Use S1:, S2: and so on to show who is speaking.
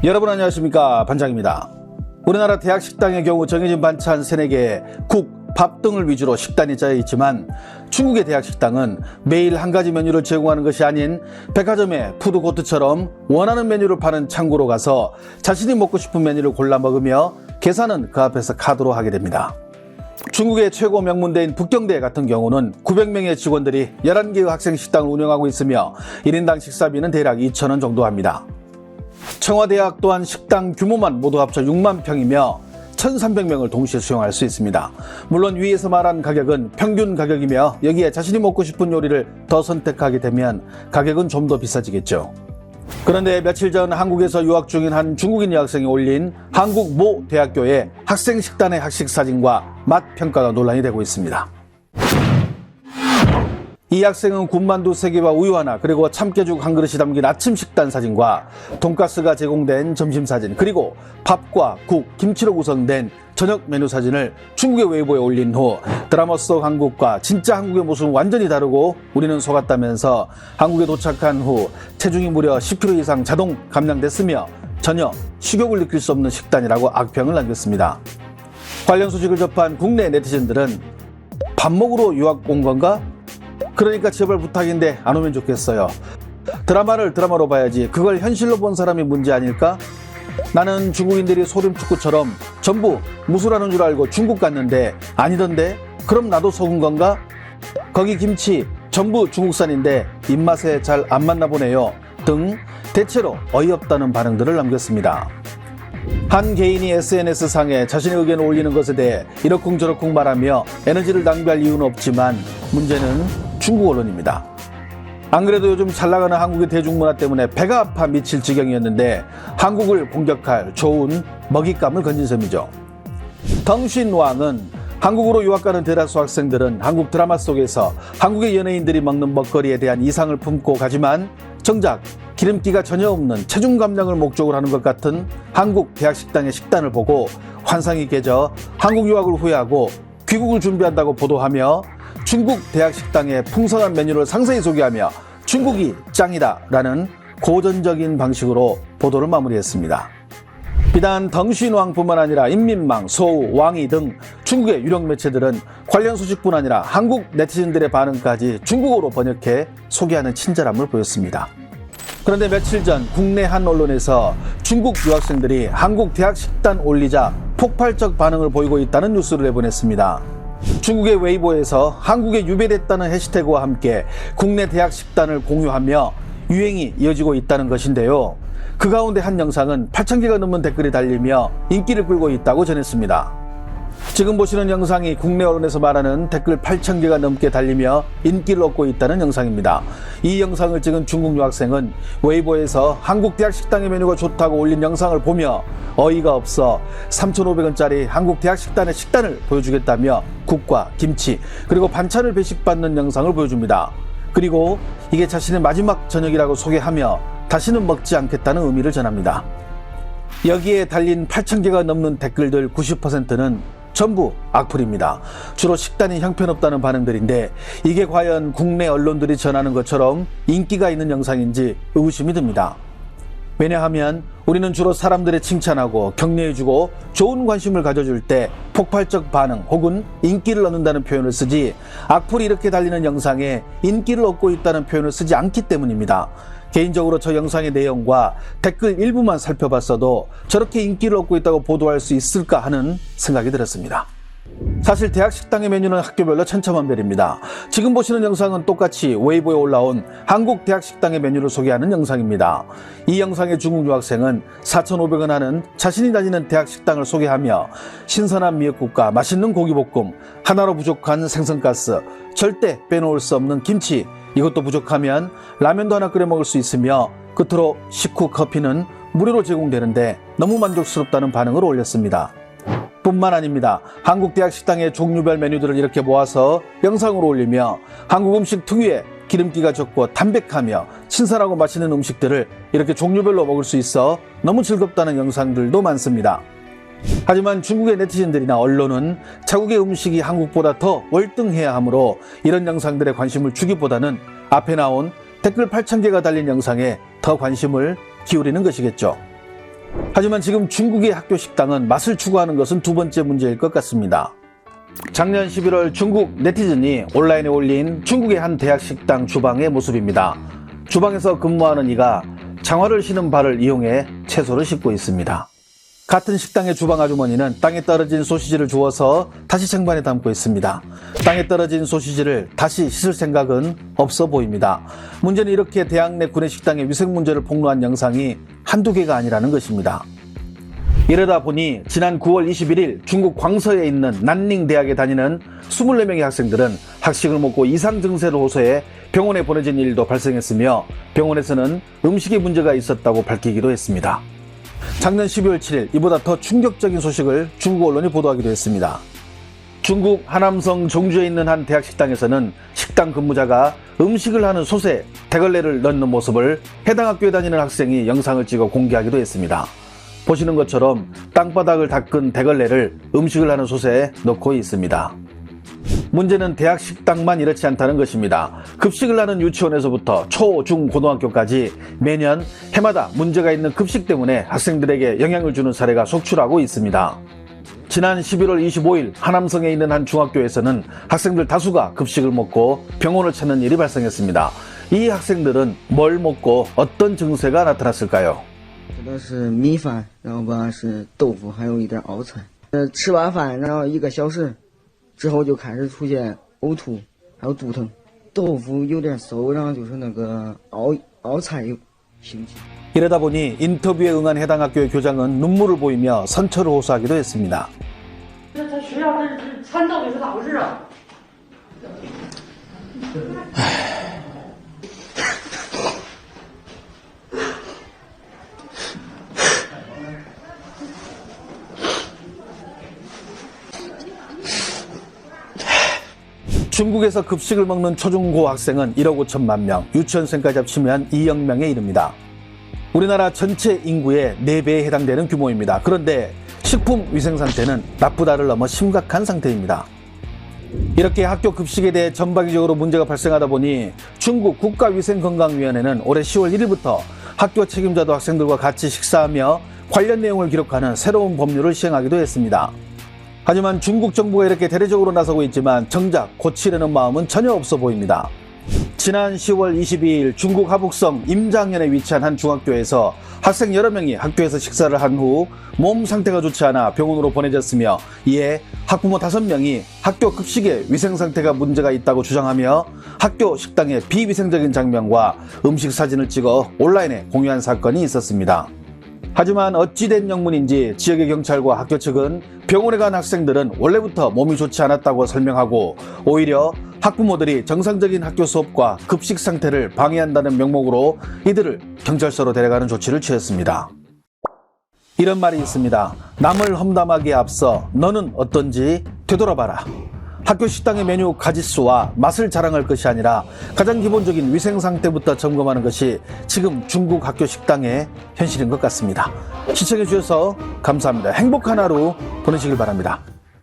S1: 여러분 안녕하십니까, 반장입니다. 우리나라 대학 식당의 경우 정해진 반찬 3, 4개, 국, 밥 등을 위주로 식단이 짜여 있지만 중국의 대학 식당은 매일 한 가지 메뉴를 제공하는 것이 아닌 백화점의 푸드코트처럼 원하는 메뉴를 파는 창구로 가서 자신이 먹고 싶은 메뉴를 골라 먹으며 계산은 그 앞에서 카드로 하게 됩니다. 중국의 최고 명문대인 북경대 같은 경우는 900명의 직원들이 11개의 학생 식당을 운영하고 있으며 1인당 식사비는 대략 2,000원 정도 합니다. 청와대학 또한 식당 규모만 모두 합쳐 6만 평이며 1,300명을 동시에 수용할 수 있습니다. 물론 위에서 말한 가격은 평균 가격이며 여기에 자신이 먹고 싶은 요리를 더 선택하게 되면 가격은 좀 더 비싸지겠죠. 그런데 며칠 전 한국에서 유학 중인 한 중국인 여학생이 올린 한국 모 대학교의 학생 식단의 학식 사진과 맛 평가가 논란이 되고 있습니다. 이 학생은 군만두 3개와 우유 하나, 그리고 참깨죽 한 그릇이 담긴 아침 식단 사진과 돈가스가 제공된 점심 사진, 그리고 밥과 국, 김치로 구성된 저녁 메뉴 사진을 중국의 웨이보에 올린 후 드라마 속 한국과 진짜 한국의 모습은 완전히 다르고 우리는 속았다면서 한국에 도착한 후 체중이 무려 10kg 이상 자동 감량됐으며 전혀 식욕을 느낄 수 없는 식단이라고 악평을 남겼습니다. 관련 소식을 접한 국내 네티즌들은 밥 먹으러 유학 온 건가? 그러니까 제발 부탁인데 안 오면 좋겠어요. 드라마를 드라마로 봐야지 그걸 현실로 본 사람이 문제 아닐까? 나는 중국인들이 소림축구처럼 전부 무술하는 줄 알고 중국 갔는데 아니던데? 그럼 나도 속은 건가? 거기 김치 전부 중국산인데 입맛에 잘 안 맞나 보네요 등 대체로 어이없다는 반응들을 남겼습니다. 한 개인이 SNS상에 자신의 의견을 올리는 것에 대해 이러쿵저러쿵 말하며 에너지를 낭비할 이유는 없지만 문제는 중국 언론입니다. 안 그래도 요즘 잘나가는 한국의 대중문화 때문에 배가 아파 미칠 지경이었는데 한국을 공격할 좋은 먹잇감을 건진 셈이죠. 덩신왕은 한국으로 유학 가는 대다수 학생들은 한국 드라마 속에서 한국의 연예인들이 먹는 먹거리에 대한 이상을 품고 가지만 정작 기름기가 전혀 없는 체중 감량을 목적으로 하는 것 같은 한국 대학 식당의 식단을 보고 환상이 깨져 한국 유학을 후회하고 귀국을 준비한다고 보도하며 중국 대학 식당의 풍성한 메뉴를 상세히 소개하며 중국이 짱이다라는 고전적인 방식으로 보도를 마무리했습니다. 비단 덩신왕뿐만 아니라 인민망, 소우, 왕이 등 중국의 유력 매체들은 관련 소식뿐 아니라 한국 네티즌들의 반응까지 중국어로 번역해 소개하는 친절함을 보였습니다. 그런데 며칠 전 국내 한 언론에서 중국 유학생들이 한국 대학 식단 올리자 폭발적 반응을 보이고 있다는 뉴스를 내보냈습니다. 중국의 웨이보에서 한국에 유배됐다는 해시태그와 함께 국내 대학 식단을 공유하며 유행이 이어지고 있다는 것인데요. 그 가운데 한 영상은 8,000개가 넘는 댓글이 달리며 인기를 끌고 있다고 전했습니다. 지금 보시는 영상이 국내 언론에서 말하는 댓글 8,000개가 넘게 달리며 인기를 얻고 있다는 영상입니다. 이 영상을 찍은 중국 유학생은 웨이보에서 한국 대학 식당의 메뉴가 좋다고 올린 영상을 보며 어이가 없어 3,500원짜리 한국 대학 식단의 식단을 보여주겠다며 국과 김치 그리고 반찬을 배식받는 영상을 보여줍니다. 그리고 이게 자신의 마지막 저녁이라고 소개하며 다시는 먹지 않겠다는 의미를 전합니다. 여기에 달린 8,000개가 넘는 댓글들 90%는 전부 악플입니다. 주로 식단이 형편없다는 반응들인데 이게 과연 국내 언론들이 전하는 것처럼 인기가 있는 영상인지 의구심이 듭니다. 왜냐하면 우리는 주로 사람들의 칭찬하고 격려해주고 좋은 관심을 가져줄 때 폭발적 반응 혹은 인기를 얻는다는 표현을 쓰지 악플이 이렇게 달리는 영상에 인기를 얻고 있다는 표현을 쓰지 않기 때문입니다. 개인적으로 저 영상의 내용과 댓글 일부만 살펴봤어도 저렇게 인기를 얻고 있다고 보도할 수 있을까 하는 생각이 들었습니다. 사실 대학 식당의 메뉴는 학교별로 천차만별입니다. 지금 보시는 영상은 똑같이 웨이보에 올라온 한국 대학 식당의 메뉴를 소개하는 영상입니다. 이 영상의 중국 유학생은 4,500원 하는 자신이 다니는 대학 식당을 소개하며 신선한 미역국과 맛있는 고기볶음, 하나로 부족한 생선가스, 절대 빼놓을 수 없는 김치, 이것도 부족하면 라면도 하나 끓여 먹을 수 있으며 끝으로 식후 커피는 무료로 제공되는데 너무 만족스럽다는 반응을 올렸습니다. 뿐만 아닙니다. 한국 대학 식당의 종류별 메뉴들을 이렇게 모아서 영상으로 올리며 한국 음식 특유의 기름기가 적고 담백하며 신선하고 맛있는 음식들을 이렇게 종류별로 먹을 수 있어 너무 즐겁다는 영상들도 많습니다. 하지만 중국의 네티즌들이나 언론은 자국의 음식이 한국보다 더 월등해야 하므로 이런 영상들에 관심을 주기보다는 앞에 나온 댓글 8,000개가 달린 영상에 더 관심을 기울이는 것이겠죠. 하지만 지금 중국의 학교 식당은 맛을 추구하는 것은 두 번째 문제일 것 같습니다. 작년 11월 중국 네티즌이 온라인에 올린 중국의 한 대학 식당 주방의 모습입니다. 주방에서 근무하는 이가 장화를 신은 발을 이용해 채소를 씻고 있습니다. 같은 식당의 주방 아주머니는 땅에 떨어진 소시지를 주워서 다시 쟁반에 담고 있습니다. 땅에 떨어진 소시지를 다시 씻을 생각은 없어 보입니다. 문제는 이렇게 대학 내 구내식당의 위생 문제를 폭로한 영상이 한두 개가 아니라는 것입니다. 이러다 보니 지난 9월 21일 중국 광서에 있는 난닝 대학에 다니는 24명의 학생들은 학식을 먹고 이상 증세를 호소해 병원에 보내진 일도 발생했으며 병원에서는 음식에 문제가 있었다고 밝히기도 했습니다. 작년 12월 7일 이보다 더 충격적인 소식을 중국 언론이 보도하기도 했습니다. 중국 하남성 종주에 있는 한 대학 식당에서는 식당 근무자가 음식을 하는 솥에 대걸레를 넣는 모습을 해당 학교에 다니는 학생이 영상을 찍어 공개하기도 했습니다. 보시는 것처럼 땅바닥을 닦은 대걸레를 음식을 하는 솥에 넣고 있습니다. 문제는 대학 식당만 이렇지 않다는 것입니다. 급식을 하는 유치원에서부터 초, 중, 고등학교까지 매년 해마다 문제가 있는 급식 때문에 학생들에게 영향을 주는 사례가 속출하고 있습니다. 지난 11월 25일 하남성에 있는 한 중학교에서는 학생들 다수가 급식을 먹고 병원을 찾는 일이 발생했습니다. 이 학생들은 뭘 먹고 어떤 증세가 나타났을까요?
S2: 这都是米饭，然后吧是豆腐，还有一点熬菜。吃完饭，然后1个小时之后就开始出现呕吐，还有肚疼。豆腐有点馊，然后就是那个熬菜有腥气。
S1: 이러다 보니 인터뷰에 응한 해당 학교의 교장은 눈물을 보이며 선처를 호소하기도 했습니다.
S3: 这学校这餐到底是咋回事啊？ 중국에서 급식을 먹는 초중고 학생은 1억 5천만 명, 유치원생까지 합치면 2억 명에 이릅니다. 우리나라 전체 인구의 4배에 해당되는 규모입니다. 그런데 식품 위생 상태는 나쁘다를 넘어 심각한 상태입니다. 이렇게 학교 급식에 대해 전방위적으로 문제가 발생하다 보니 중국 국가위생건강위원회는 올해 10월 1일부터 학교 책임자도 학생들과 같이 식사하며 관련 내용을 기록하는 새로운 법률을 시행하기도 했습니다. 하지만 중국 정부가 이렇게 대대적으로 나서고 있지만 정작 고치려는 마음은 전혀 없어 보입니다. 지난 10월 22일 중국 하북성 임장현에 위치한 한 중학교에서 학생 여러 명이 학교에서 식사를 한 후 몸 상태가 좋지 않아 병원으로 보내졌으며 이에 학부모 5명이 학교 급식에 위생 상태가 문제가 있다고 주장하며 학교 식당의 비위생적인 장면과 음식 사진을 찍어 온라인에 공유한 사건이 있었습니다. 하지만 어찌된 영문인지 지역의 경찰과 학교 측은 병원에 간 학생들은 원래부터 몸이 좋지 않았다고 설명하고 오히려 학부모들이 정상적인 학교 수업과 급식 상태를 방해한다는 명목으로 이들을 경찰서로 데려가는 조치를 취했습니다. 이런 말이 있습니다. 남을 험담하기에 앞서 너는 어떤지 되돌아봐라. 학교 식당의 메뉴 가짓수와 맛을 자랑할 것이 아니라 가장 기본적인 위생 상태부터 점검하는 것이 지금 중국 학교 식당의 현실인 것 같습니다. 시청해 주셔서 감사합니다. 행복한 하루 보내시길 바랍니다.